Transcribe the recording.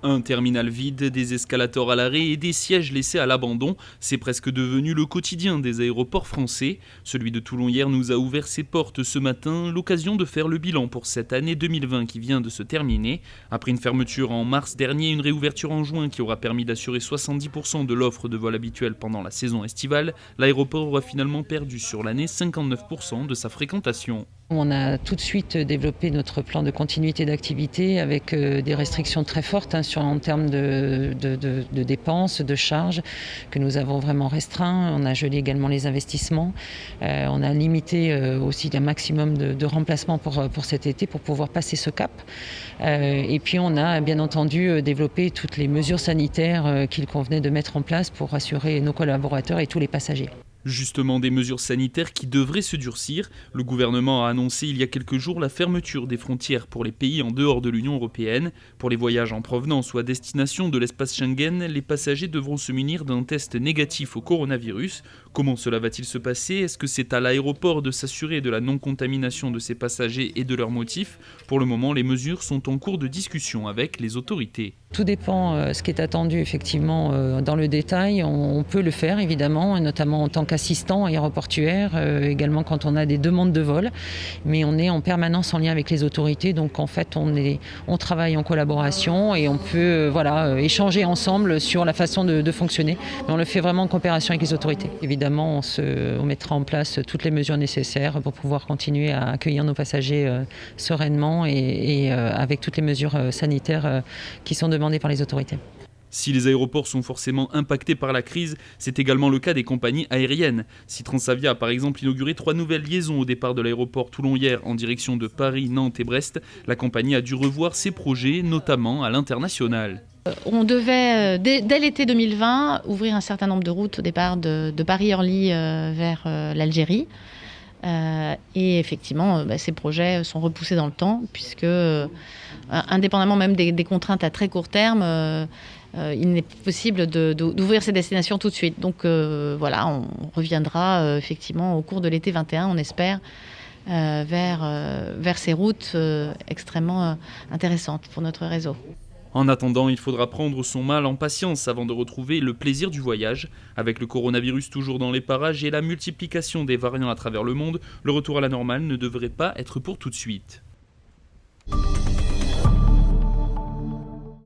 Un terminal vide, des escalators à l'arrêt et des sièges laissés à l'abandon, c'est presque devenu le quotidien des aéroports français. Celui de Toulon hier nous a ouvert ses portes ce matin, l'occasion de faire le bilan pour cette année 2020 qui vient de se terminer. Après une fermeture en mars dernier, une réouverture en juin qui aura permis d'assurer 70% de l'offre de vol habituelle pendant la saison estivale, l'aéroport aura finalement perdu sur l'année 59% de sa fréquentation. On a tout de suite développé notre plan de continuité d'activité avec des restrictions très fortes en termes de dépenses, de charges que nous avons vraiment restreints. On a gelé également les investissements. On a limité aussi un maximum de remplacements pour cet été pour pouvoir passer ce cap. Et puis on a bien entendu développé toutes les mesures sanitaires qu'il convenait de mettre en place pour assurer nos collaborateurs et tous les passagers. Justement, des mesures sanitaires qui devraient se durcir. Le gouvernement a annoncé il y a quelques jours la fermeture des frontières pour les pays en dehors de l'Union européenne. Pour les voyages en provenance ou à destination de l'espace Schengen, les passagers devront se munir d'un test négatif au coronavirus. Comment cela va-t-il se passer ? Est-ce que c'est à l'aéroport de s'assurer de la non-contamination de ces passagers et de leurs motifs ? Pour le moment, les mesures sont en cours de discussion avec les autorités. Tout dépend ce qui est attendu effectivement dans le détail. On peut le faire évidemment, notamment en tant qu'assistant aéroportuaire, également quand on a des demandes de vol. Mais on est en permanence en lien avec les autorités, donc en fait on travaille en collaboration et on peut échanger ensemble sur la façon de fonctionner. Mais on le fait vraiment en coopération avec les autorités. Évidemment, on mettra en place toutes les mesures nécessaires pour pouvoir continuer à accueillir nos passagers sereinement et avec toutes les mesures sanitaires qui sont demandées par les autorités. Si les aéroports sont forcément impactés par la crise, c'est également le cas des compagnies aériennes. Si Transavia a par exemple inauguré 3 nouvelles liaisons au départ de l'aéroport Toulon hier en direction de Paris, Nantes et Brest, la compagnie a dû revoir ses projets, notamment à l'international. On devait, dès l'été 2020, ouvrir un certain nombre de routes au départ de Paris-Orly vers l'Algérie. Et effectivement, ces projets sont repoussés dans le temps, puisque, indépendamment même des contraintes à très court terme, il n'est pas possible d'ouvrir ces destinations tout de suite. Donc on reviendra effectivement au cours de l'été 21, on espère, vers ces routes extrêmement intéressantes pour notre réseau. En attendant, il faudra prendre son mal en patience avant de retrouver le plaisir du voyage. Avec le coronavirus toujours dans les parages et la multiplication des variants à travers le monde, le retour à la normale ne devrait pas être pour tout de suite.